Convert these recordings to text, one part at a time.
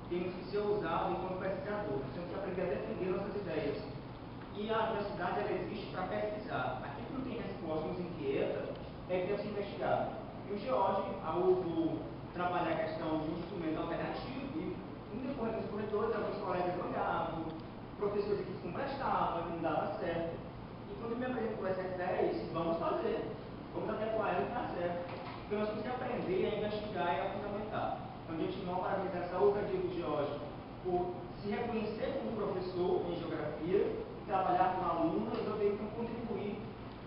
temos que ser usados enquanto pesquisadores. Nós temos que aprender a defender nossas ideias. E a universidade ela existe para pesquisar. Aquilo que não tem resposta, nos inquieta, é que deve ser investigado. E o GEORG, ao trabalhar a questão de um instrumento alternativo, e no decorrer dos corretores, alguns colegas olhavam, professores que se prestavam, que não dava certo. E quando me apresentou essa ideia, eu disse, vamos fazer. Vamos adequar ela e dar certo. Porque nós temos que aprender a investigar e a fundamentar. Então, a gente não parabeniza essa ousadia do GEORG por se reconhecer como professor em geografia, trabalhar com aluno e também então contribuir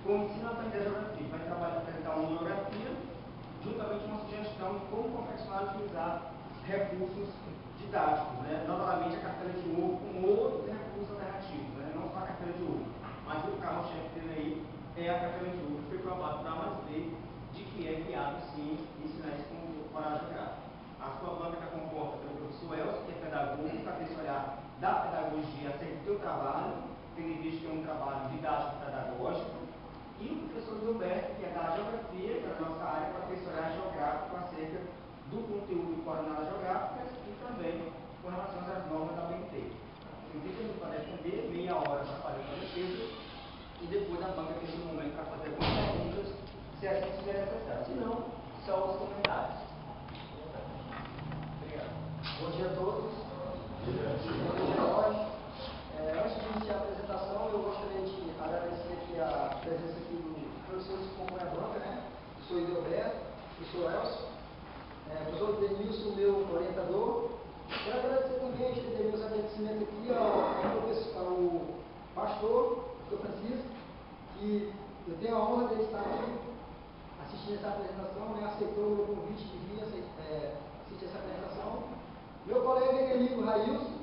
com o ensino da geografia. Vai trabalhar, apresentar uma monografia, juntamente com uma sugestão de como confeccionar e utilizar recursos didáticos, né? Novamente a carteira de ouro com outros recursos alternativos, né? Não só a carteira de ouro, mas o carro-chefe dele aí é a carteira de ouro, que foi provado para mais ver de que é viável sim ensinar isso como para geográfica. A sua banca está composta pelo professor Elcio, que é pedagogo, para ter esse olhar da pedagogia acerca do seu trabalho, tendo visto que é um trabalho didático-pedagógico, e o professor Gilberto, que é da geografia, que é a nossa área, para ter esse olhar geográfico acerca do conteúdo de coordenadas geográficas e também com relação às normas da BNT. Tem 30 minutos para defender, meia hora para fazer a defesa, e depois a banca tem esse momento para fazer algumas perguntas, se assim estiver necessário. Se não, só os comentários. Obrigado. Bom dia a todos. Antes de iniciar a apresentação, eu gostaria de agradecer aqui a presença aqui do professor que compõe a banca, né? Eu sou Ideoberto, professor Elcio, professor Denilson, meu orientador. Quero agradecer também, estender meus agradecimentos aqui ao pastor Francisco, que eu tenho a honra de estar aqui assistindo essa apresentação, né? Aceitou o meu convite de vir assistir essa apresentação. Meu colega e amigo Railson,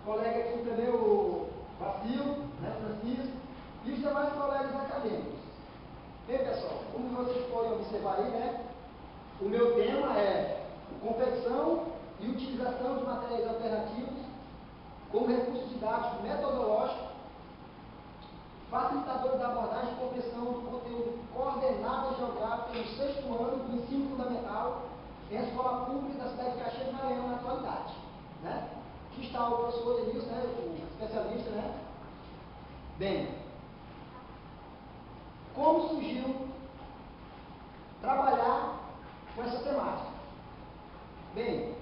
colega aqui também o Vacilo, né, Francisco, e os demais colegas acadêmicos. Bem, pessoal, como vocês podem observar aí, né, o meu tema é confecção e utilização de materiais alternativos como recurso didático metodológico, facilitador da abordagem e compreensão do conteúdo coordenada geográfica no 6º ano do ensino fundamental em a escola pública da cidade de Caxias do Maranhão na atualidade. Né? Aqui está o professor Denilson, né, o especialista, né? Bem, como surgiu trabalhar com essa temática? Bem,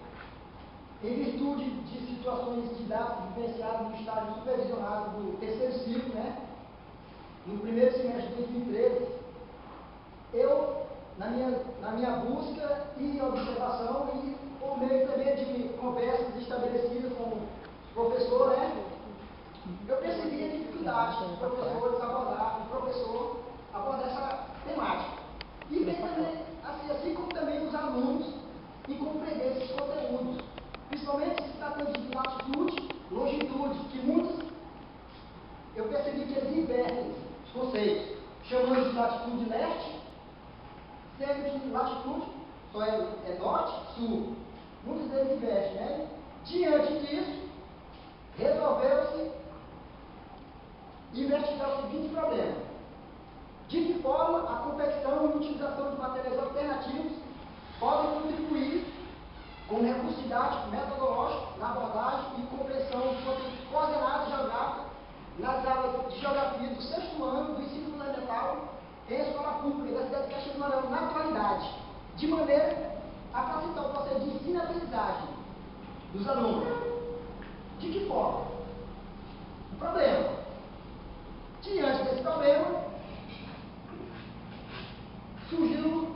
em virtude de situações didáticas vivenciadas no estágio supervisionado do 3º ciclo, né? No primeiro semestre de 2013, eu, na minha busca e observação, e por meio também de conversas estabelecidas com o professor, né, eu percebi a dificuldade dos professores abordar essa temática. E bem também, assim como também os alunos, em compreender esses conteúdos, principalmente se tratando de latitude, longitude, que muitos, eu percebi que eles invertem os conceitos, chamando de latitude leste, sendo que latitude só é norte, sul. Muitos deles invertem, né? Diante disso, resolveu-se investigar o seguinte problema: de que forma a confecção e utilização de materiais alternativos podem contribuir com recurso didático metodológico na abordagem e compreensão de conteúdo coordenado geográfico nas aulas de geografia do 6º ano do ensino fundamental em escola pública da cidade de Caxias do Maranhão na atualidade, de maneira a facilitar o processo de ensino e aprendizagem dos alunos. De que forma? O problema. Diante desse problema, surgiu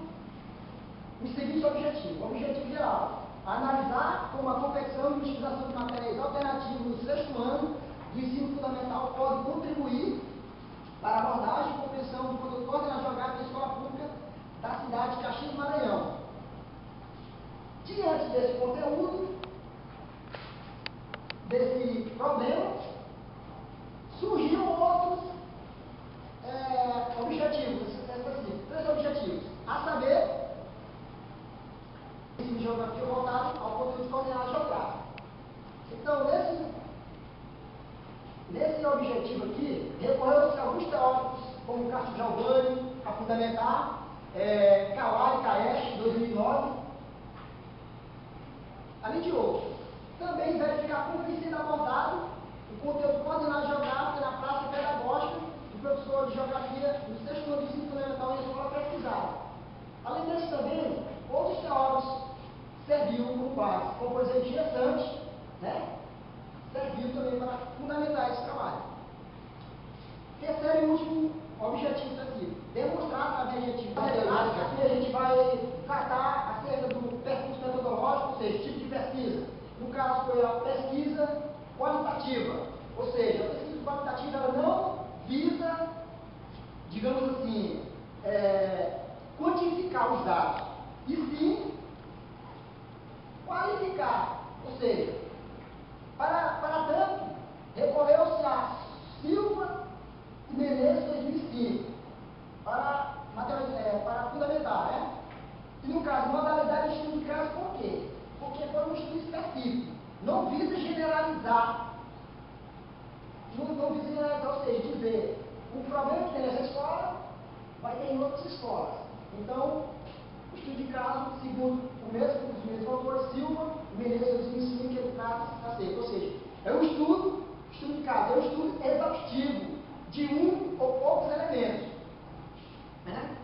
seguinte objetivo. Objetivo geral: analisar como a confecção e utilização de materiais alternativos no sexto ano do ensino fundamental pode contribuir para a abordagem e compreensão do conteúdo coordenado geográfico da escola pública da cidade de Caxias do Maranhão. Diante desse conteúdo, desse problema, surgiram outros objetivos, três objetivos, a saber, ensino de geografia voltado ao conteúdo de coordenado geográfico. Então, nesse objetivo aqui, recorreu-se a alguns teóricos, como Castro Giovanni, a Fundamentar, Kawai, Kaesh, 2009, além de outros. Também verificar como tem sido abordado o conteúdo coordenado geográfico na prática pedagógica do professor de geografia no sexto ano do ensino fundamental em escola pesquisada. Além disso também, outros teóricos serviu como base, como por exemplo Gessante, né? Serviu também para fundamentar esse trabalho. Terceiro e último objetivo aqui, demonstrar através de atividades práticas. Aqui a gente vai tratar acerca do percurso metodológico, ou seja, tipo de pesquisa. No caso foi a pesquisa qualitativa, ou seja, a pesquisa qualitativa ela não visa, digamos assim, quantificar os dados, e sim qualificar, ou seja, para tanto, recorreu-se a Silva e Menezes 2005 para fundamentar, né? E no caso, modalidade de estudo de caso, por quê? Porque foi um estudo específico, não visa generalizar, não visa generalizar, ou seja, dizer, o problema que tem nessa escola vai ter em outras escolas. Então, o estudo de caso, segundo os mesmos autores, Silva e Menezes 2005, que ele trata acerca, ou seja, é um estudo de caso, é um estudo exaustivo de um ou poucos elementos. Né?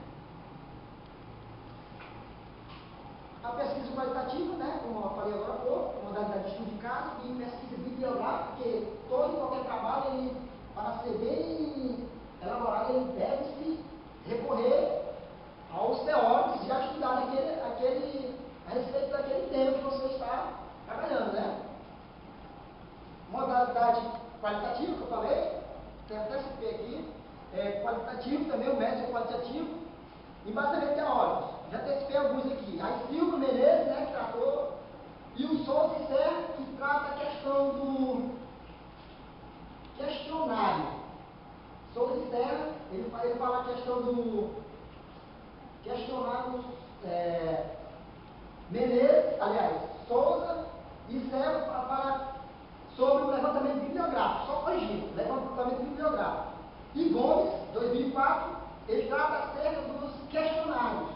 A pesquisa qualitativa, né, como eu falei agora há pouco, modalidade de estudo de caso, e pesquisa bibliográfica, porque todo e qualquer trabalho, ele, para ser bem elaborado, ele deve-se recorrer aos teóricos já estudados a respeito daquele tema que você está trabalhando, né? Modalidade qualitativa, que eu falei, tem até citei aqui, qualitativo também, o método qualitativo, embasamento teórico. Já antecipei alguns aqui. A Silva Menezes, né, que tratou, e o Souza e Serra, que trata a questão do questionário. Souza e Serra, ele fala a questão do questionário Menezes, aliás, Souza e Serra fala sobre o levantamento bibliográfico, só corrigindo, levantamento bibliográfico. E Gomes, 2004, ele trata acerca dos questionários.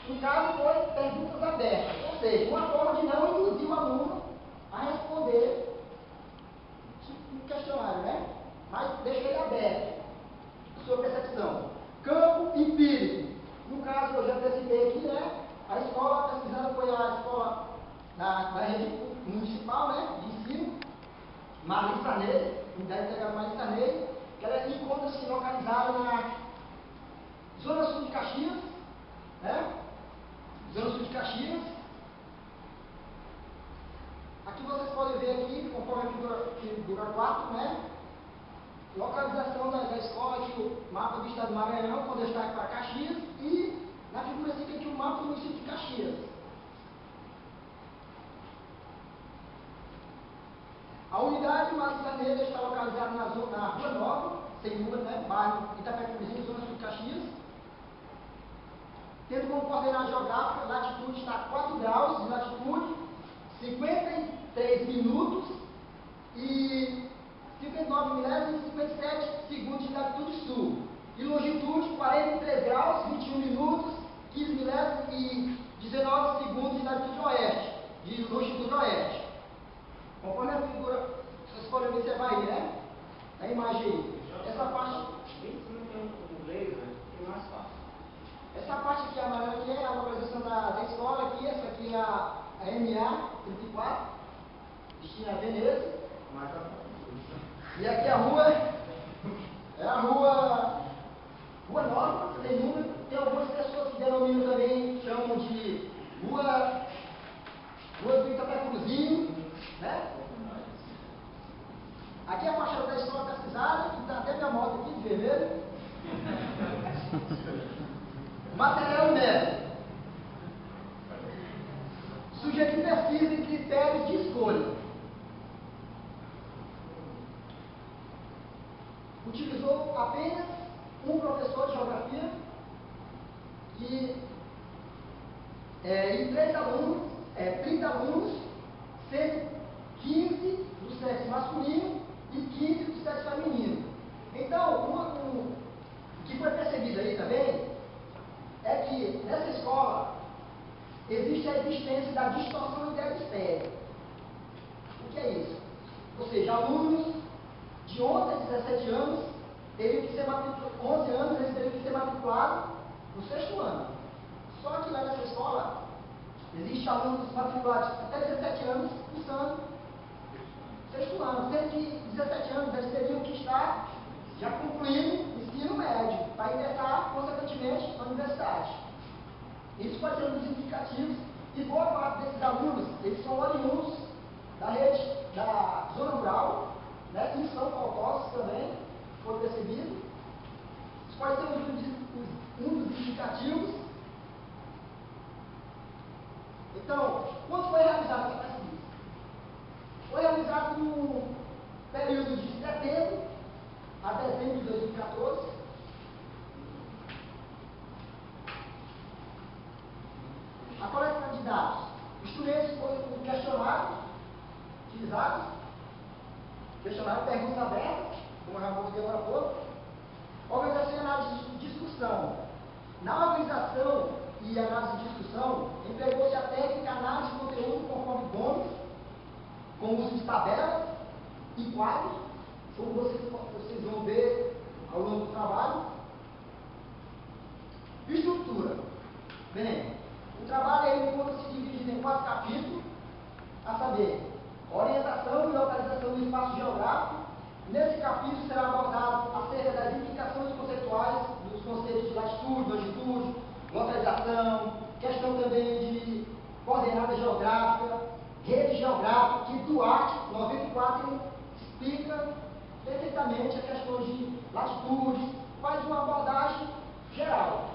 No caso, foi perguntas abertas, ou seja, uma forma de não induzir o aluno a responder no questionário, né? Mas deixa ele aberto, sua percepção. Campo empírico. No caso, eu já antecipei aqui, né? A escola pesquisada foi a escola da rede municipal, né? De ensino, Marli Sarney, unidade integrada Marli Sarney, que ela encontra-se localizada na Zona Sul de Caxias, né? Zona Sul de Caxias. Aqui vocês podem ver aqui, conforme a figura 4, né? Localização da escola, aqui o mapa do estado do Maranhão, com destaque para Caxias, e na figura 5 aqui o mapa do município de Caxias. A unidade Marista Negra está localizada na Rua Nova, sem rua, né? Bairro Itapecurizinho, Zona Sul de Caxias. Tendo como coordenada geográfica, latitude está a 4 graus de latitude, 53 minutos e 59 milésimos e 57 segundos de latitude sul. E longitude, 43 graus, 21 minutos, 15 milésimos e 19 segundos de latitude oeste, de longitude oeste. Conforme a figura, vocês podem observar aí, né? A imagem aí. Essa parte. Bem em cima tem um laser, que é mais fácil. Essa parte aqui amarela aqui é a localização da escola aqui, essa aqui é a MA 34, destina a Veneza. E aqui a rua é a Rua Nova, tem número. Tem algumas pessoas que denominam também, chamam de Material e método. Sujeito de pesquisa e critérios de escolha. Utilizou apenas um professor de geografia e 30 alunos, sendo 15 do sexo masculino e 15 do sexo feminino. Então, o que foi percebido aí também é que nessa escola existe a existência da distorção idealistéria. O que é isso? Ou seja, alunos de 11 a 17 anos teriam que ser matriculados, 11 anos eles teriam que ser matriculados no 6º ano. Só que lá nessa escola existem alunos matriculados até 17 anos cursando 6º ano, sendo que 17 anos eles teriam que estar já concluindo o ensino médio, para ingressar, consequentemente, na universidade. Isso pode ser um dos indicativos, e boa parte desses alunos, eles são oriundos da rede, da zona rural, né, que são faltosos também, foi percebido. Isso pode ser um dos indicativos. Então, quando foi realizada essa pesquisa? Foi realizado no período de setembro a dezembro de 2014. A coleta de dados. Os estudantes foram um questionário utilizados, questionário perguntas abertas, como eu já mostrei agora há pouco. Organização e análise de discussão. Na organização e análise de discussão, empregou-se a técnica análise de conteúdo conforme Gomes, com o uso de tabelas e quadros, como vocês vão ver ao longo do trabalho. Estrutura. Bem, o trabalho ele encontra-se dividido em 4 capítulos, a saber, orientação e localização do espaço geográfico. Nesse capítulo será abordado acerca das implicações conceituais dos conceitos de latitude, longitude, localização, questão também de coordenada geográfica, rede geográfica, que Duarte, 94, explica perfeitamente a questão de latitudes, faz uma abordagem geral.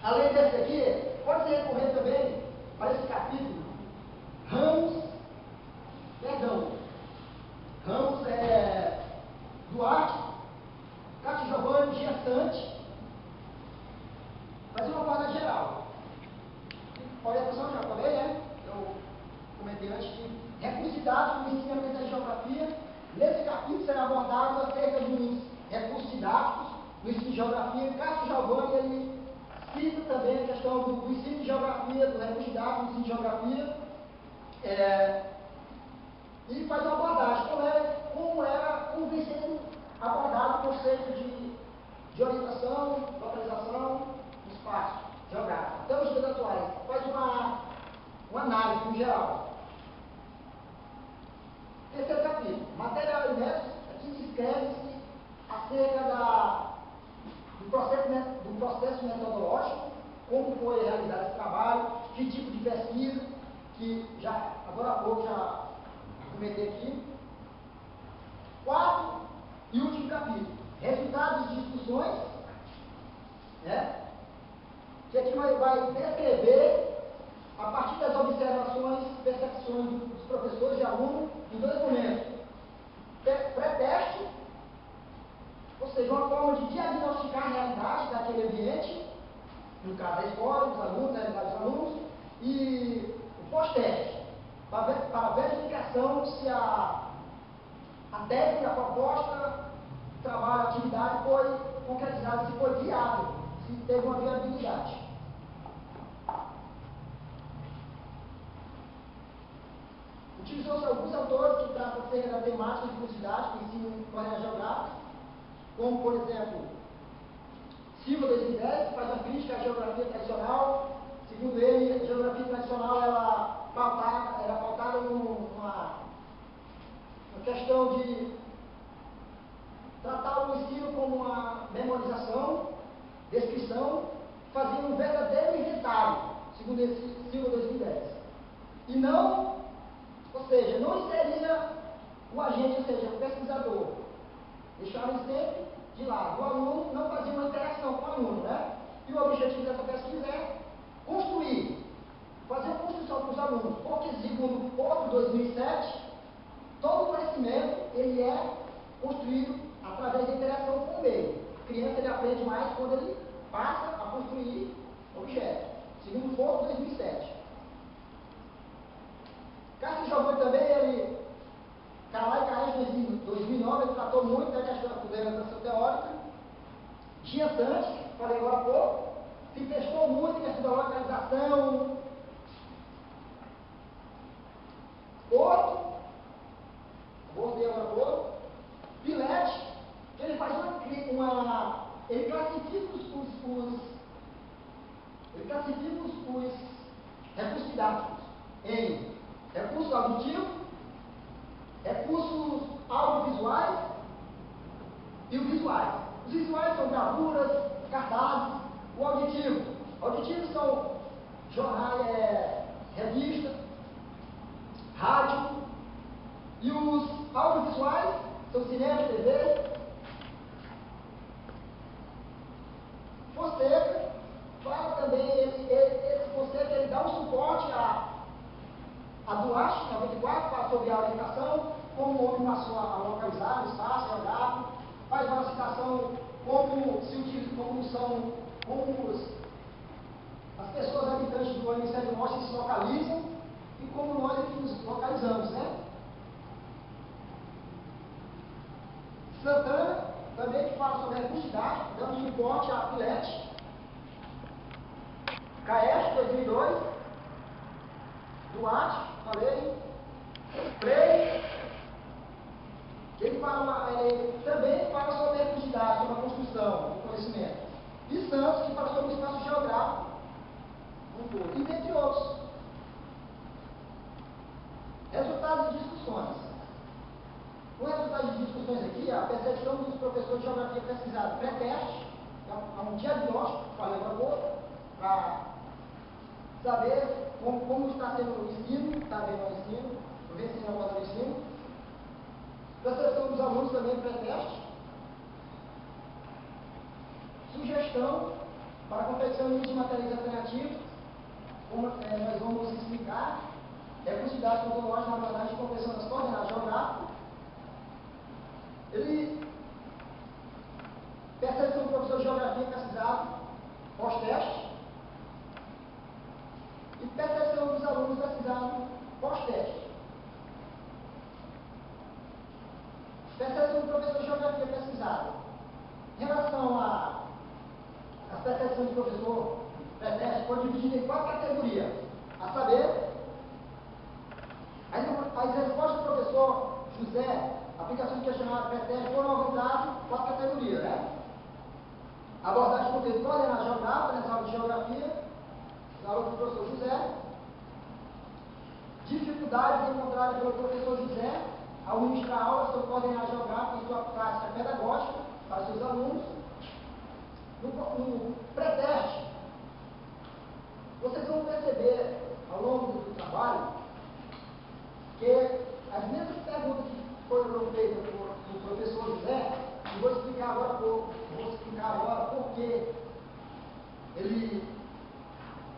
Além desse aqui, pode se recorrer também para esse capítulo, Ramos Duarte, Cássio Giovanni, Gestante, faz uma abordagem geral. Orientação já falei, né? Eu comentei antes que recursos didáticos no ensino e aprendizagem de geografia. Nesse capítulo será abordado acerca dos recursos didáticos no ensino de geografia. Cássio Giovanni, ele cita também a questão do ensino de geografia, do recurso didático no ensino de geografia, e faz uma abordagem, como era sendo abordado o conceito de orientação, localização, espaço geográfico. Então, os dias atuais, faz uma análise no geral. Terceiro capítulo, material e métodos, aqui descreve-se acerca do processo metodológico, como foi realizado esse trabalho, que tipo de pesquisa, que já, agora há pouco, já comentei aqui. 4 e último capítulo, resultados de discussões, né? Que aqui vai descrever, a partir das observações, percepções dos professores e alunos, em 2 momentos. Pré-teste, ou seja, uma forma de diagnosticar a realidade daquele ambiente, no caso da escola, dos alunos, a realidade dos alunos, e o pós-teste, para verificação se a técnica, a proposta, o trabalho, a atividade foi concretizada, se foi viável, se teve uma viabilidade. Utilizou-se alguns autores que tratam acerca da temática de curiosidade do ensino coordenado geográfico, como, por exemplo, Silva 2010, que faz uma crítica à geografia tradicional. Segundo ele, a geografia tradicional era pautada numa questão de tratar o ensino como uma memorização, descrição, fazia um verdadeiro inventário, segundo esse Silva 2010. E não, ou seja, não seria o agente, ou seja, o pesquisador. Deixaram sempre de lado. O aluno não fazia uma interação com o aluno, né? E o objetivo dessa pesquisa se quiser construir, fazer uma construção para os alunos, porque segundo o POP 2007, todo conhecimento ele é construído através da interação com o meio. A criança ele aprende mais quando ele passa a construir objetos, segundo o POP 2007. Cássio Giovanni também, ele, Carlyle e Caes em 2009, ele tratou muito da questão da organização teórica. Giantante, falei agora há pouco, se testou muito em questão da localização. Outro, vou ler agora há pouco, Pilete, ele faz ele classifica os recursos didáticos em recursos auditivos, recursos audiovisuais e os visuais. Os visuais são gravuras, cartazes. O auditivo. Auditivos são jornais, revistas, rádio. E os audiovisuais são cinema, TV. Fonseca fala também, esse Fonseca ele dá um suporte a Duarte, 94, fala sobre a orientação, como o homem passou a localizar o espaço geográfico, faz uma citação como se utiliza, como as pessoas habitantes do hemisfério norte se localizam e como nós aqui nos localizamos, né? Santana, também que fala sobre a recursos didáticos, dando suporte à Pilete. Caes, 2002. Duarte, falei. Freire, ele também fala sobre a recursos didáticos, sobre a construção do conhecimento. E Santos, que fala sobre o espaço geográfico, e dentre outros. Resultados de discussões. O resultado de discussões aqui é a percepção dos professores de geografia pesquisada pré-teste, é um diagnóstico, falei agora há pouco, para saber como está sendo o ensino, está vendo o ensino, ver se não está o ensino. Percepção dos alunos também pré-teste. Sugestão para a confecção de materiais alternativos, como nós vamos explicar, recursos didáticos metodológicos na abordagem de compreensão das coordenadas geográficas. Ele percepção do professor de geografia pesquisado pós-teste e percepção dos alunos pesquisados pós-teste. Percepção do professor de geografia pesquisado. Em relação às percepções do professor pré-teste, foi dividido em 4 categorias, a saber, as respostas do professor José, aplicação de questionário pré-teste, foram organizadas em 4 categorias, né? Abordagem de conteúdo coordenado geográfico, nessa aula de geografia, na aula do professor José. Dificuldades encontradas pelo professor José ao ministrar aulas sobre coordenado geográfico e sua prática pedagógica para seus alunos. No pré-teste, vocês vão perceber ao longo do trabalho que as mesmas perguntas que foram feitas pelo professor José, eu vou explicar agora por que ele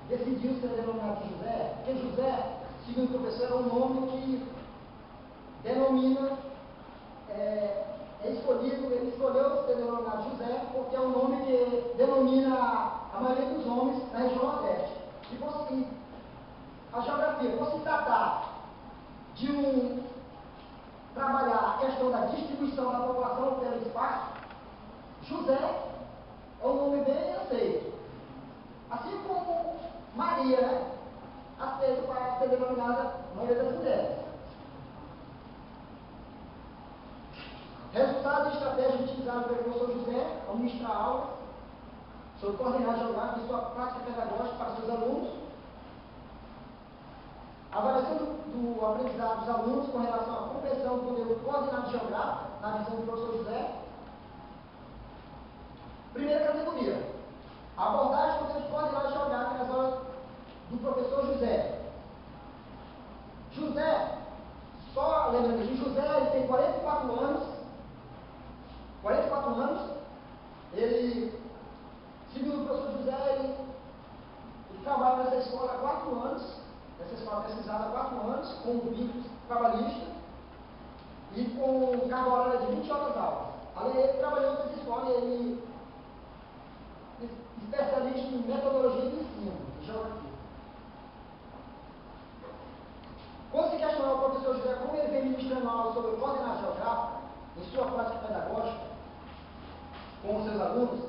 decidiu ser denominado de José, porque José, segundo o professor, é um nome que denomina, ele escolheu ser denominado José porque é um nome que denomina a maioria dos homens na região Nordeste. E a geografia, por se tratar de trabalhar a questão da distribuição da população pelo espaço, José é um nome bem aceito. Assim como Maria, né? Aceito para ser denominada a maioria das mulheres. Resultados e estratégias utilizadas pelo professor José ao ministrar aulas sobre coordenadas geográficas e sua prática pedagógica para seus alunos. Avaliação do aprendizado dos alunos com relação à compreensão do conteúdo coordenado geográfico, na visão do professor José. Primeira categoria, abordagem do conteúdo coordenado geográfico nas aulas do professor José. José, só lembrando aqui, José ele tem 44 anos, ele, segundo o professor José, ele essa escola há 4 anos, essa escola pesquisada há 4 anos, com vínculos trabalhistas e com carga horária de 20 horas aulas. Além dele, trabalhou nessa escola e ele especialista em metodologia de ensino, de geografia. Quando se questionar o professor José como ele vem ministrando aula sobre coordenadas geográficas em sua prática pedagógica com os seus alunos,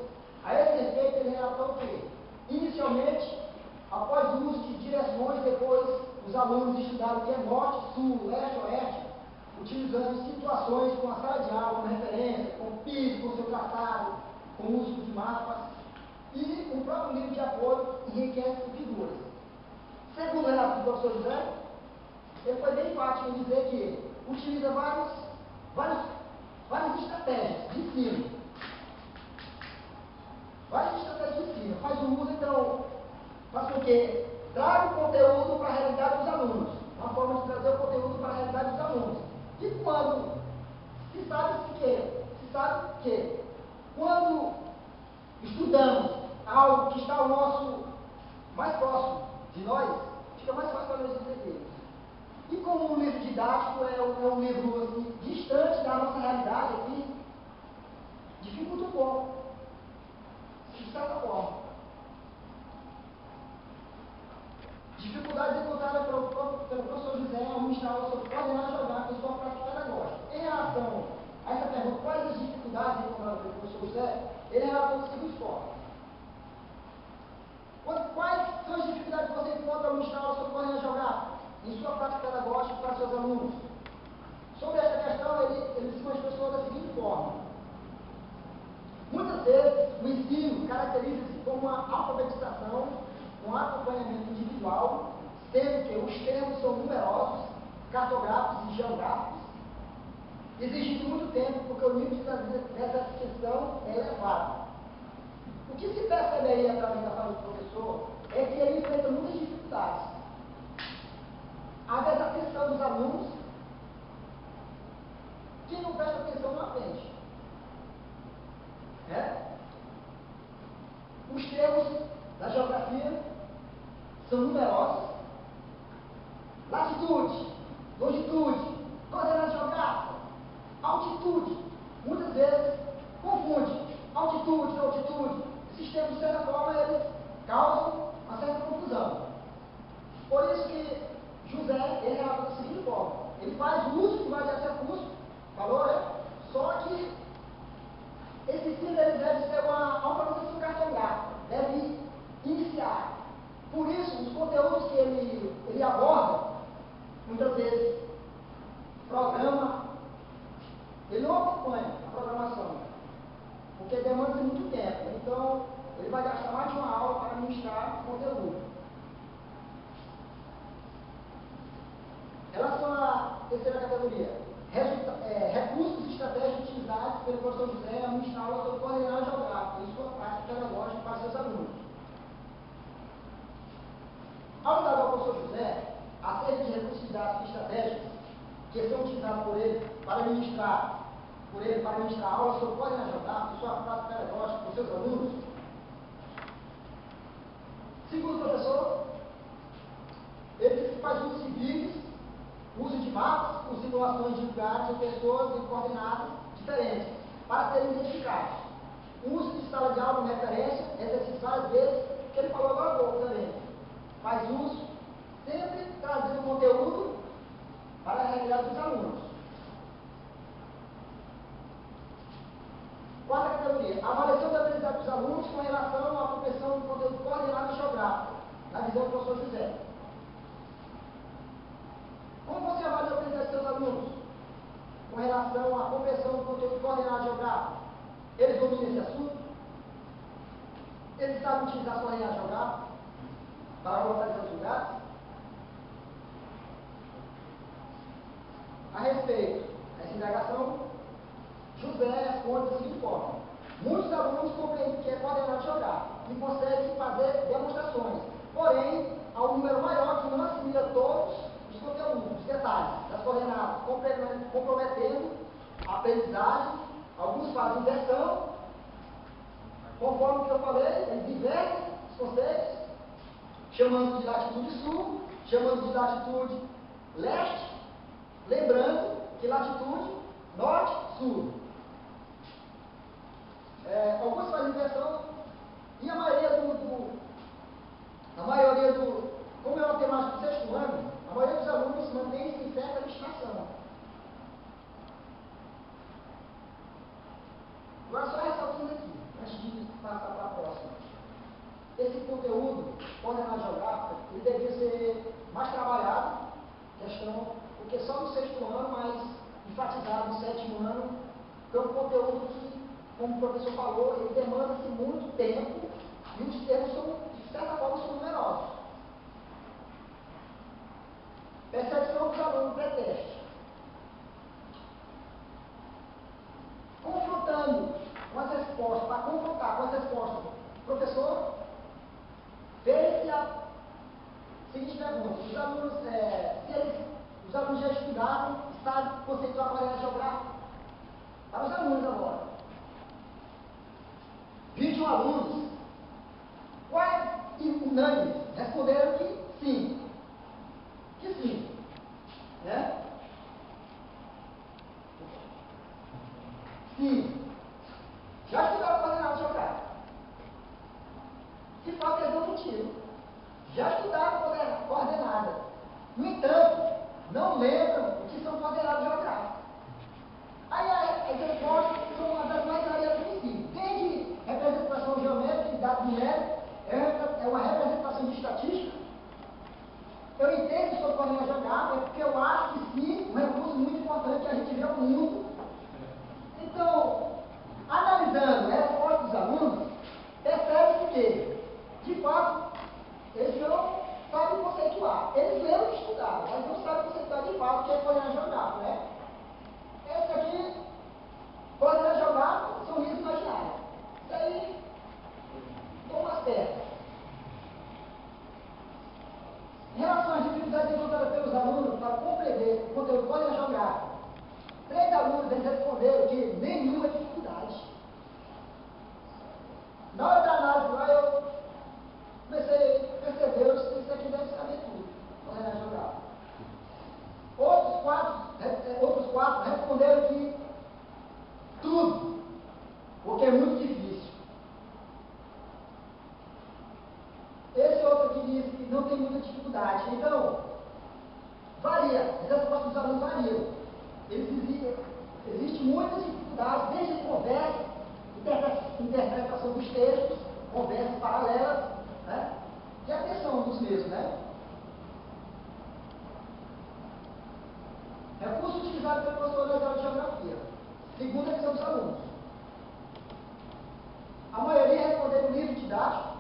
a esse respeito ele relatou que, inicialmente, após o uso de direções, depois os alunos estudaram o que é norte, sul, leste, oeste, utilizando situações com a sala de aula como referência, com piso, com seu traçado, com o uso de mapas, e o próprio livro de apoio enriquece figuras. Segundo o relato do professor José, ele foi bem enfático em dizer que utiliza várias estratégias de ensino. Várias estratégias de ensino. Faz o uso, então, faz com que traga o conteúdo para a realidade dos alunos. Uma forma de trazer o conteúdo para a realidade dos alunos. E quando se sabe que quando estudamos algo que está ao nosso mais próximo de nós, fica mais fácil para nós entendermos. E como um livro didático é um livro assim, distante da nossa realidade aqui, dificulta um pouco, de certa forma. Dificuldades encontradas pelo professor José ao ministrar aula sobre coordenadas geográficas em sua prática pedagógica. Em relação a essa pergunta, quais as dificuldades encontradas pelo professor José, ele relatou da seguinte forma. Quais são as dificuldades que você encontra ao ministrar aula sobre coordenadas geográficas em sua prática pedagógica para seus alunos? Sobre essa questão, ele se manifestou da seguinte forma. Muitas vezes, o ensino caracteriza-se como uma alfabetização, um acompanhamento individual, sendo que os termos são numerosos, cartográficos e geográficos, exigindo muito tempo, porque o nível dessa distinção é elevado. O que se percebe aí através da fala do professor é que ele enfrenta muitas dificuldades. A desatenção dos alunos, quem não presta atenção não aprende. Os termos da geografia são numerosos. Latitude, longitude, coordenada geográfica, altitude. Muitas vezes confunde altitude. Esses termos, de certa forma, eles causam uma certa confusão. Por isso que José, ele relata da seguinte forma. Ele faz uso de variados recursos, falou, só que esse ensino deve ser uma alfabetização cartográfica, deve iniciar. Por isso, os conteúdos que ele aborda, muitas vezes, programa, ele não acompanha a programação, porque demanda muito tempo. Então, ele vai gastar mais de uma aula para ministrar o conteúdo. Em relação à terceira categoria, recursos e estratégias utilizados pelo professor José a ministrar aula sobre coordenadas geográficas e sua prática pedagógica para seus alunos. Ao dar ao professor José acerca de recursos didáticos e estratégias que são utilizados por ele para ministrar aulas sobre coordenadas geográficas e sua prática pedagógica para seus alunos, segundo o professor, ele diz que faz uso de vídeos, uso de mapas com simulações de lugares ou pessoas em coordenadas diferentes, para serem identificados. O uso de sala de aula como referência, exercício várias vezes, que ele falou agora há pouco também. Faz uso, sempre trazendo conteúdo para a realidade dos alunos. Quarta categoria, avaliação da habilidade dos alunos com relação à compreensão do conteúdo coordenado e geográfico, na visão do professor José. Como você avalia a habilidade dos seus alunos com relação à compreensão do conteúdo coordenado geográfico? Eles dominam esse assunto? Eles sabem utilizar as coordenadas geográficas para localizar os lugares? A respeito dessa indagação, José responde da seguinte forma. Muitos alunos compreendem o que é coordenada geográfica e conseguem fazer demonstrações, porém, há um número maior que não assimila todos os conteúdos, os detalhes das coordenadas, comprometendo a aprendizagem. Alguns fazem inversão, conforme o que eu falei, eles invertem os conceitos, chamando de latitude sul, chamando de latitude leste, lembrando que latitude norte-sul. Alguns fazem inversão, e a maioria como é uma temática do sexto ano, a maioria dos alunos mantém-se em certa abstração. Agora, só ressaltando aqui, antes de passar para a próxima. Esse conteúdo, coordenada geográfica, ele deveria ser mais trabalhado, porque só no sexto ano, mas enfatizado no sétimo ano, é um conteúdo que, como o professor falou, ele demanda-se muito tempo e os termos são, de certa forma, são numerosos. Percepção dos alunos pré-teste. Confrontando com as respostas, para confrontar com as respostas, professor, fez a seguinte pergunta: os alunos já estudaram, sabem conceituar a variedade geográfica? Para os alunos agora. 21 alunos, unânimes, responderam que sim. Que sim. Né? Sim. Já estudaram coordenada geográfica. Se falta, eles dão motivo. Já estudaram coordenada. No entanto, não lembram o que são coordenadas geográficas. Aí as respostas são uma das mais variadas possíveis. Desde representação geométrica e dado numérico, é uma representação de estatística. Eu entendo sobre coordenada geográfica porque eu acho que sim, um recurso muito importante que a gente vê o mundo. Então, analisando a resposta dos alunos, percebe que, de fato, eles não sabem conceituar. Eles leram e estudaram, mas não sabem conceituar de fato o que é coordenada geográfica, né? Esse aqui, coordenada geográfica, são riscos imaginários. Isso aí, toma as pernas. Em relação às dificuldades encontradas pelos alunos para compreender o conteúdo coordenada geográfica, 3 alunos eles responderam que nenhuma dificuldade. Na hora da análise lá, eu comecei a perceber que isso aqui deve saber tudo, coordenada geográfica. Outros quatro responderam que tudo, porque é muito difícil. Esse outro que diz que não tem muita dificuldade. Então, varia, as respostas dos alunos variam. Existem muitas dificuldades, desde conversa, interpretação dos textos, conversas paralelas, né? E a questão dos mesmos, né? Recurso utilizado pelo professor nas aulas de geografia. Segunda questão dos alunos. A maioria respondeu no livro didático,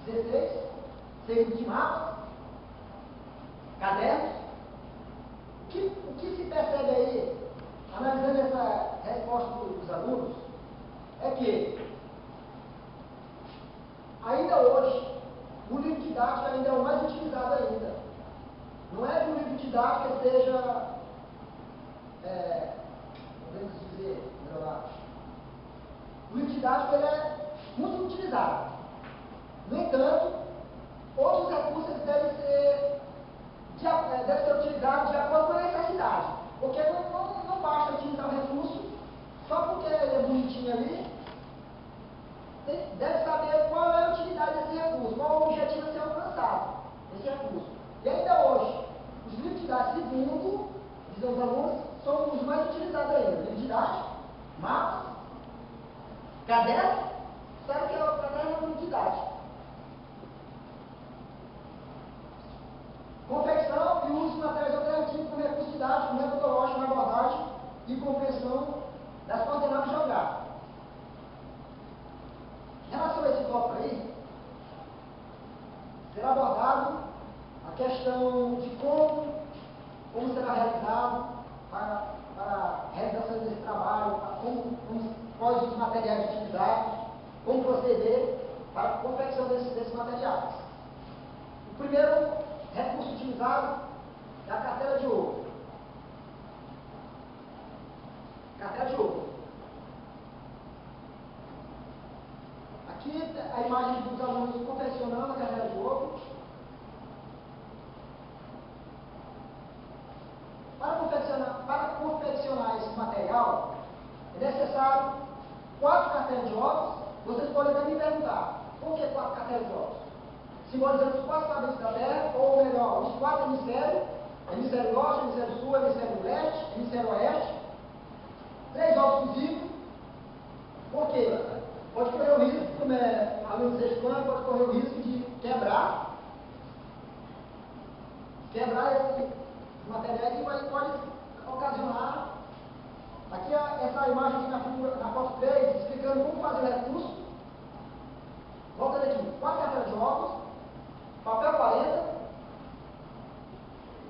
16, segundo de mapas, cadernos. O que se percebe aí, analisando essa resposta dos alunos, é que ainda hoje o livro didático ainda é o mais utilizado ainda. Não é que o livro didático seja, podemos dizer, melhorado. O livro didático ele é muito utilizado. No entanto, outros recursos devem ser utilizados de acordo com a necessidade. Porque não basta utilizar o recurso só porque ele é bonitinho ali. Deve saber qual é a utilidade desse recurso, qual é o objetivo a ser alcançado desse recurso. E ainda hoje, os livros didáticos, segundo dizem os alunos, são os mais utilizados ainda. Livro didático, mapas, caderno, sabe que o caderno é um livro didático. Confecção e uso de materiais alternativos como recurso didático, metodológico na abordagem e compreensão das coordenadas geográficas. Em relação a esse tópico aí, será abordado a questão de como será realizado para a realização desse trabalho, quais os materiais utilizados, como proceder para a confecção desses materiais. O primeiro recurso utilizado é a carteira de ouro. Carteira de ouro. Aqui a imagem dos alunos confeccionando a carreira de jogo. Para confeccionar esse material, é necessário 4 cartelas de jogos. Vocês podem até me perguntar, por que 4 cartelas de jogos? Simbolizando os 4 quadrantes da Terra, ou melhor, os 4 hemisférios: hemisfério norte, hemisfério sul, hemisfério leste, hemisfério oeste. 3 jogos fusíveis. Por quê? Pode correr o risco, como é aluno de sexto ano, pode correr o risco de quebrar esse material e pode ocasionar. Aqui essa imagem aqui na foto 3, explicando como fazer o recurso. Volta aqui, 4 cartelas de jogos, papel 40,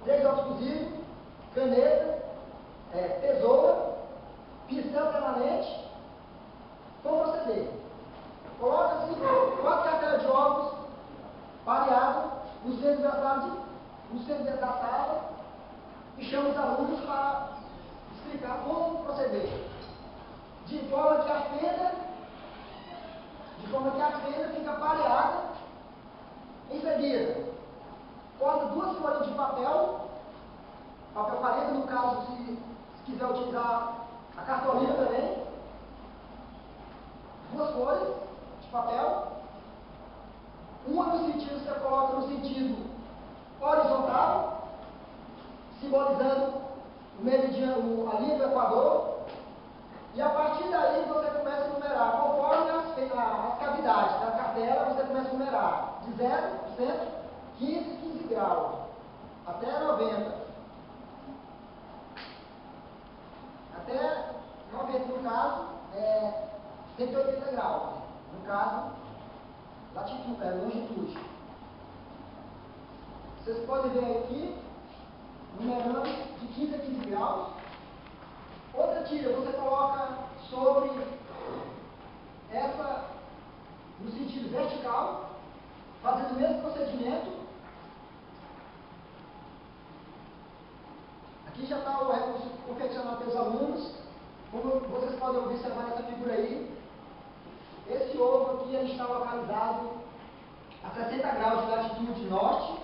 3 jogos fusíveis, caneta, tesoura, pincel permanente. Como proceder? Coloca-se 4 cartelas de jogos pareadas no centro da sala e chama os alunos para explicar como proceder. De forma que a fenda fica pareada. Em seguida, corta 2 folhas de papel 40, no caso, se quiser utilizar a cartolina também. 2 folhas de papel, uma no sentido, você coloca no sentido horizontal, simbolizando o meridiano, a linha do Equador, e a partir daí você começa a numerar, conforme as cavidades da cartela, você começa a numerar de 0, 15 graus, até 90. Até 90, no caso, 180 graus, no caso, longitude. Vocês podem ver aqui, numerando de 15 a 15 graus. Outra tira, você coloca sobre essa, no sentido vertical, fazendo o mesmo procedimento. Aqui já está o recurso confeccionado pelos alunos. Como vocês podem observar nessa figura aí, esse ovo aqui ele está localizado a 60 graus de latitude norte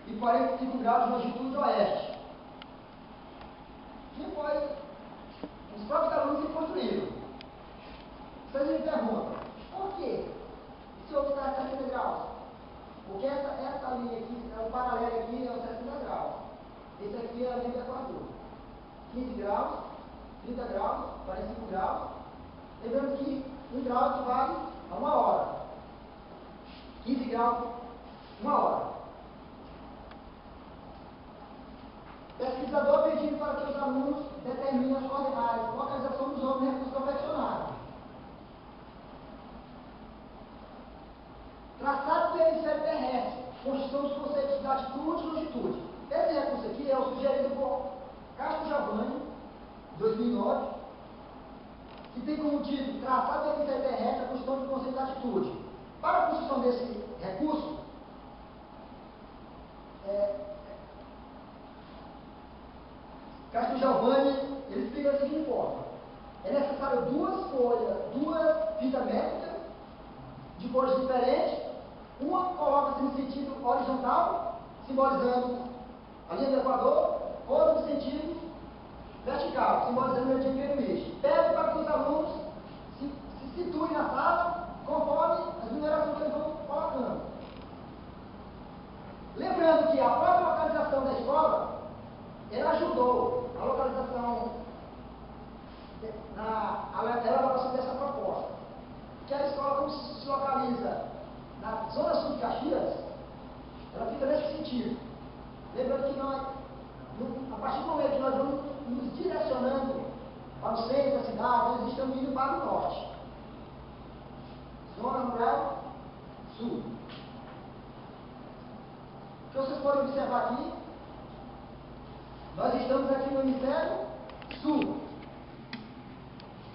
e 45 graus de longitude oeste. Que foi os próprios alunos que construíram. Vocês me perguntam, por quê esse ovo está a 60 graus? Porque essa linha aqui, o paralelo aqui é o 60 graus. Esse aqui é a linha do Equador. 15 graus, 30 graus, 45 graus. Lembrando que 1 grau equivale a 1 hora. 15 graus, 1 hora. Pesquisador pedindo para que os alunos determinem as coordenadas, localização dos ovos no recurso confeccionado. Traçado do hemisfério terrestre, construção dos conceitos de latitude e longitude. Esse recurso aqui é o sugerido por Castro Giovanni, 2009, que tem como título Traçado do hemisfério terrestre, a construção do conceito de latitude. Para a construção desse recurso, Castro Giovanni, ele explica da seguinte forma: é necessário 2 folhas, 2 fitas métricas de cores diferentes. Uma coloca-se no sentido horizontal, simbolizando a linha do Equador, outra no sentido vertical, simbolizando o meridiano Greenwich. Pede para que os alunos se situem na sala conforme as numerações que eles vão colocando. Lembrando que a própria localização da escola, ela ajudou a localização, a elaboração dessa proposta. Que a escola, como se localiza na zona sul de Caxias, ela fica nesse sentido. Lembrando que nós, a partir do momento que nós vamos nos direcionando para o centro da cidade, nós estamos indo para o norte. Zona rural sul. O que vocês podem observar aqui, nós estamos aqui no hemisfério sul.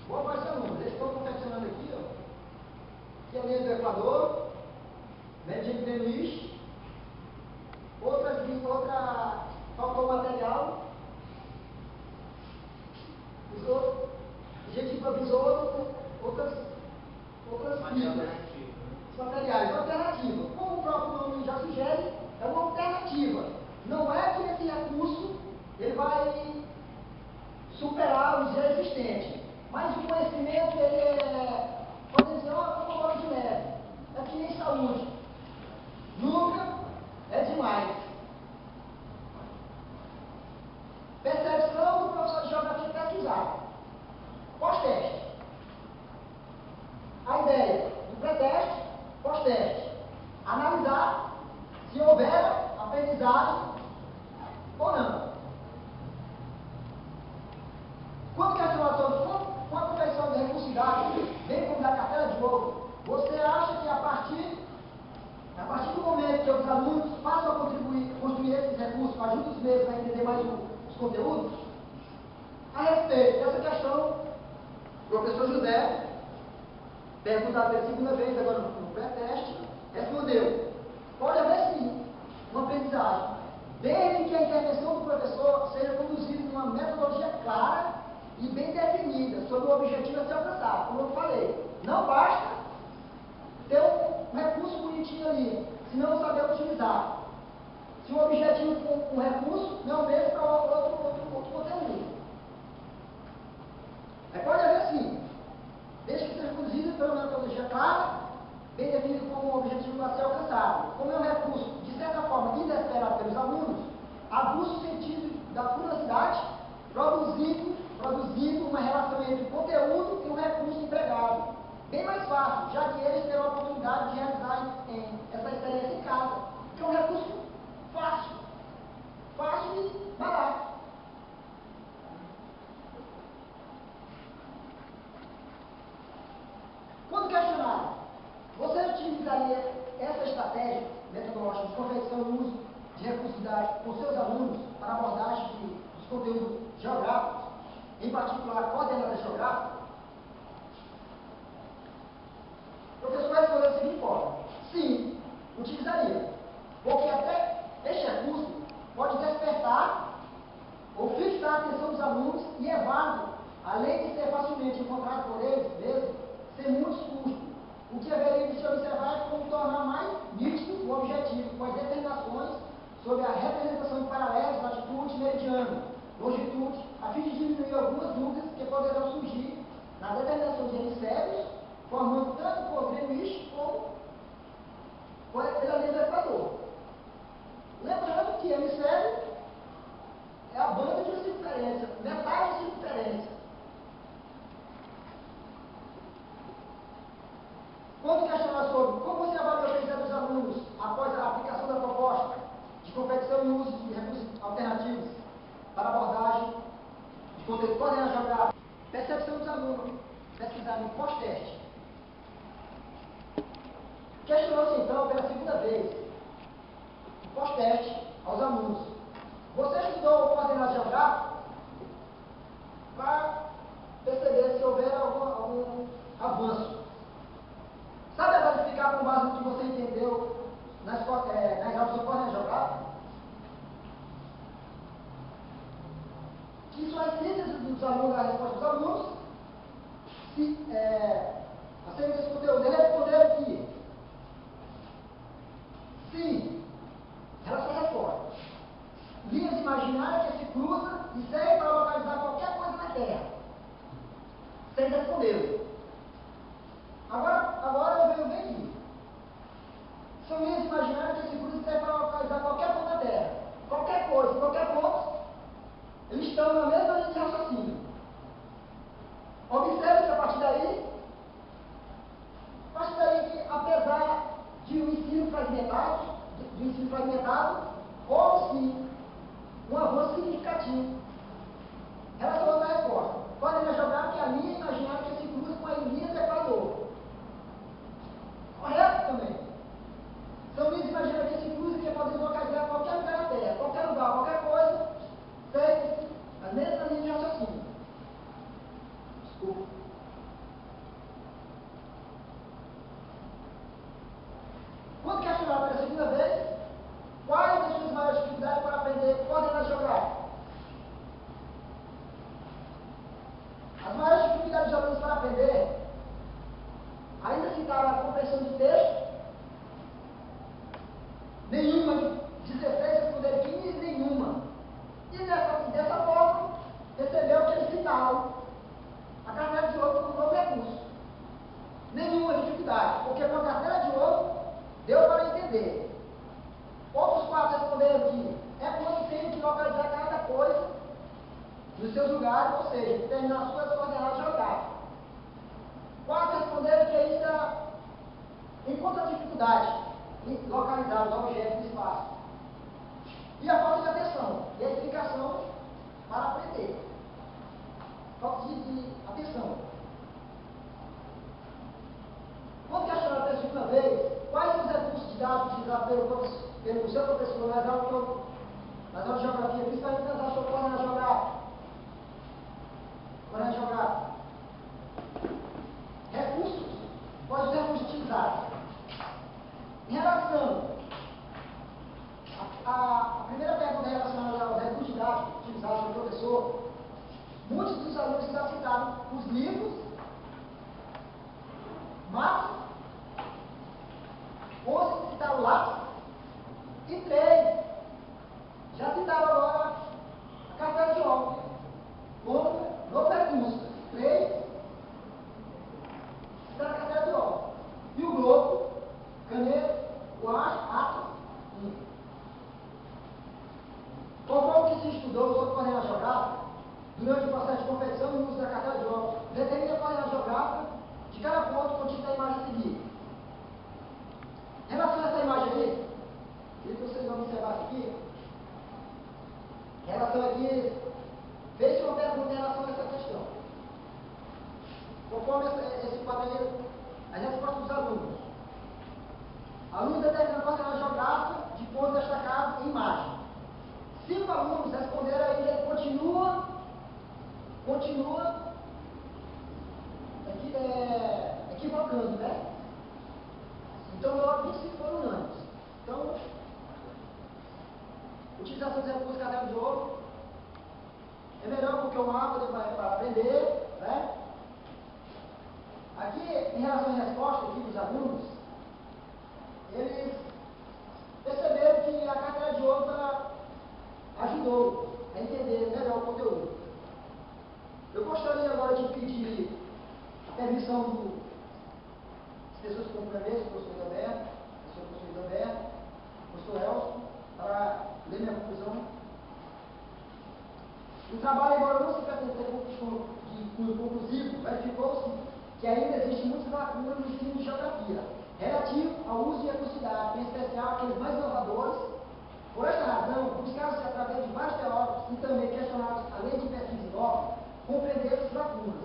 Boa parte dos alunos, eles estão confeccionando aqui, ó, que é a linha do Equador, meridiano Greenwich, faltou material, a gente improvisou outras fitas. se houver aprendizagem ou não. Quando questionado sobre quanto a questão de recursividade, bem como da carteira de ouro, você acha que a partir do momento que os alunos passam a construir esses recursos, ajuda os mesmos a entender mais os conteúdos? A respeito dessa questão, o professor José, perguntado pela segunda vez, agora no pré-teste, respondeu: pode haver sim uma aprendizagem, desde que a intervenção do professor seja conduzida numa metodologia clara e bem definida sobre o objetivo a ser alcançado. Como eu falei, não basta ter um recurso bonitinho ali, se não saber utilizar. Se o objetivo for um recurso, não é o mesmo para outro conteúdo. Pode haver sim, desde que seja conduzido por uma metodologia clara, bem definido como um objetivo a ser alcançado. Como é um recurso, de certa forma, inesperado pelos alunos, aguça o sentido da curiosidade, produzindo uma relação entre o conteúdo e o recurso empregado. Bem mais fácil, já que eles terão a oportunidade de realizar essa experiência em casa, que é um recurso fácil e barato. Quando questionado, você utilizaria essa estratégia metodológica de confecção e uso de recursividade com seus alunos para abordagem dos conteúdos geográficos, em particular coordenadas geográficas? O professor respondeu da seguinte forma: sim, utilizaria, porque até este recurso pode despertar ou fixar a atenção dos alunos e é válido, além de ser facilmente encontrado por eles mesmos, sem muitos custos. O que haveria de se observar é como tornar mais nítido o objetivo, com as determinações sobre a representação de paralelos, latitude, meridiano, longitude, a fim de diminuir algumas dúvidas que poderão surgir na determinação de hemisférios, formando tanto por Greenwich como pela linha do Equador. Lembrando que hemisfério é a banda de circunferência, metade de circunferência. Quando questionado sobre como você avalia a pesquisa dos alunos após a aplicação da proposta de competição e uso de recursos alternativos para abordagem de conteúdo coordenado geográfico, percepção dos alunos pesquisado no pós-teste, questionou-se então pela segunda vez, no pós-teste, aos alunos: você estudou o coordenado geográfico para perceber se houver algum avanço? Sabe verificar com base no que você entendeu nas aulas do coordenado geográfico? Que são as síntese dos alunos, a resposta dos alunos, acerca desse conteúdo. Eles responderam que sim, relação à resposta. Linhas imaginárias que se cruzam e servem para localizar qualquer coisa na Terra. Sem responder. Agora eu venho bem aqui. São linhas imaginárias que se cruzam e servem para localizar qualquer ponto da Terra. Qualquer coisa, qualquer ponto, eles estão na mesma linha de raciocínio. Observe que a partir daí que apesar de um ensino fragmentado, houve sim um avanço significativo. Relacionado à resposta. Podem jogar que a linha imaginária que se cruza com as linhas do Equador. Correto também. São linhas imaginárias que se cruzam e que podem localizar qualquer lugar na Terra, qualquer lugar, qualquer coisa, segue a mesma linha de raciocínio. Desculpa. Quando questionado pela segunda vez, quais as suas maiores dificuldades para aprender coordenadas geográficas? As maiores dificuldades dos alunos para aprender ainda citaram a compreensão de texto. Nenhuma de 16 responderam 15, nenhuma. E dessa forma, percebeu que eles citaram a carteira de ouro como novo recurso. Nenhuma dificuldade, porque com a carteira de ouro deu para entender. Outros 4 responderam que é possível de localizar cada coisa nos seus lugares, ou seja, determinar suas coordenadas geográficas. 4 responderam que ainda encontra dificuldade localizar os objetos no espaço. E a falta de atenção e a explicação para aprender. Falta de atenção. Quando questionado pela segunda vez, quais são os recursos didáticos utilizados pelo seu professor nas aulas de geografia, principalmente nas aulas de coordenação geográfica? Coordenação geográfica. Recursos. Quais os recursos utilizados? Em relação à primeira pergunta relacionada aos recursos didáticos utilizados pelo professor, muitos dos alunos já citaram os livros, mapas, ou citaram lápis, e 3, já citaram agora a carteira de obra, como novo recurso. 3, citaram a carteira de obra. E o globo, caneta, guache, atlas, conforme que se estudou sobre coordenação geográfica, durante o processo de confecção e uso da carteira de obra, determina a coordenação geográfica de cada ponto contido na imagem a seguir. Em relação a essa imagem aqui, queria que vocês observassem aqui, em relação aqui, fez uma pergunta em relação a essa questão. Conforme esse quadro aí, as respostas dos alunos. Alunos determinam a coordenação geográfica de pontos destacados em imagem. 5 alunos responderam aí que ele continua equivocando, né? Então, logo 25 foram unânimes. Então, utilização dos recursos caderno de ouro é melhor porque o mapa para aprender, né? Aqui, em relação à resposta aqui dos alunos, eles perceberam que a carteira de ouro ajudou a entender melhor o conteúdo. Eu gostaria agora de pedir a permissão das pessoas que compõem a mesa, o professor Gilberto, o professor Elson, para ler minha conclusão. O trabalho, embora não se pretenda ter cunho conclusivo, verificou-se que ainda existem muitas lacunas no ensino de geografia, relativo ao uso de recursos didáticos, em especial aqueles mais inovadores. Por esta razão, buscaram-se através de vários teóricos e também questionados, além de pesquisa em loco, compreender essas lacunas,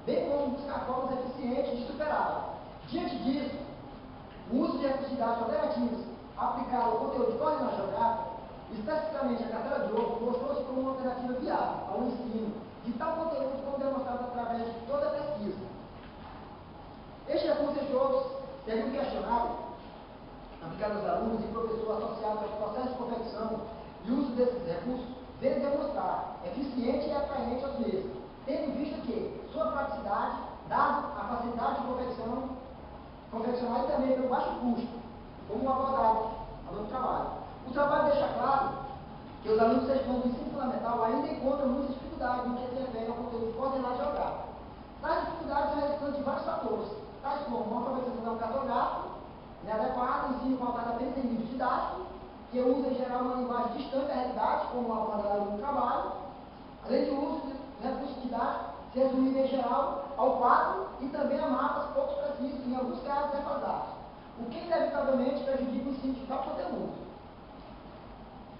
bem como buscar formas eficientes de superá-las. Diante disso, o uso de recursos didáticos alternativos aplicado ao conteúdo de coordenação geográfica, especificamente a carteira de ouro, mostrou-se como uma alternativa viável ao ensino de tal conteúdo como demonstrado através de toda a pesquisa. Estes recursos todos seriam questionados, aplicados aos alunos e professores associados aos processos de confecção e uso desses recursos, devem demonstrar eficiente e atraente aos mesmos, tendo visto que sua praticidade, dado a facilidade de confeccionar e também pelo baixo custo, como abordado ao longo do trabalho. O trabalho deixa claro que os alunos do ensino fundamental ainda encontram muitas dificuldades no que se refere ao conteúdo de coordenação geográfica. Tais dificuldades são resultantes de vários fatores, tais como uma alfabetização cartográfica inadequada, ensino pautado apenas em vídeos didáticos, que usa em geral uma linguagem distante da realidade, como abordado no trabalho, além do uso de recursos didáticos se resumindo em geral ao quadro e também a mapas pouco precisos, em alguns casos defasados, o que inevitavelmente prejudica o ensino de tal conteúdo.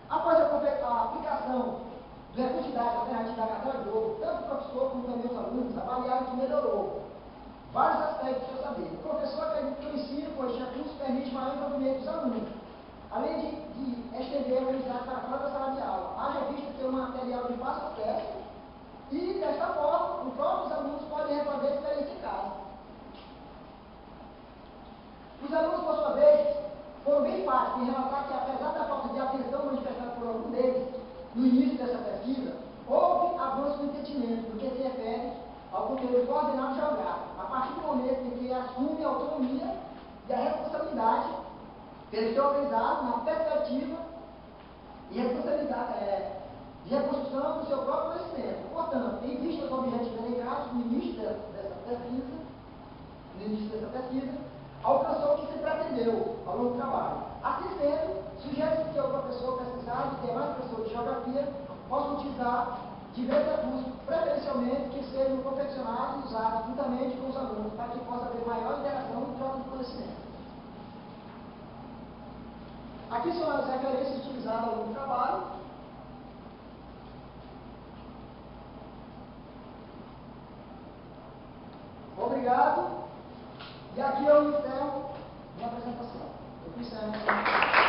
Após a aplicação do recurso didático alternativo da carteira de ouro, tanto o professor como também os alunos avaliaram que melhorou vários aspectos do seu saber. O professor acredita que o ensino com este recurso permite maior envolvimento dos alunos, além de estender a aprendizagem para fora da sala de aula, haja visto que é um material de fácil acesso e, desta forma, os próprios alunos podem refazer a experiência em casa. Os alunos, por sua vez, foram bem enfáticos em relatar que, apesar da falta de atenção manifestada por algum deles no início dessa pesquisa, houve avanço no entendimento do que se refere ao conteúdo coordenado geográfico, a partir do momento em que assume a autonomia e a responsabilidade pelo seu aprendizado na perspectiva e responsabilidade de reconstrução do seu próprio conhecimento. Portanto, em vista dos objetivos elencados no início dessa pesquisa, alcançou o que se pretendeu ao longo do trabalho. Assim sendo, sugere-se que o professor pesquisado e demais professores de geografia possam utilizar diversos recursos, preferencialmente que sejam confeccionados e usados juntamente com os alunos, para que possa haver maior interação e troca de conhecimento. Aqui são as referências utilizadas no trabalho. Obrigado. E aqui eu encerro minha apresentação. Eu encerro minha apresentação.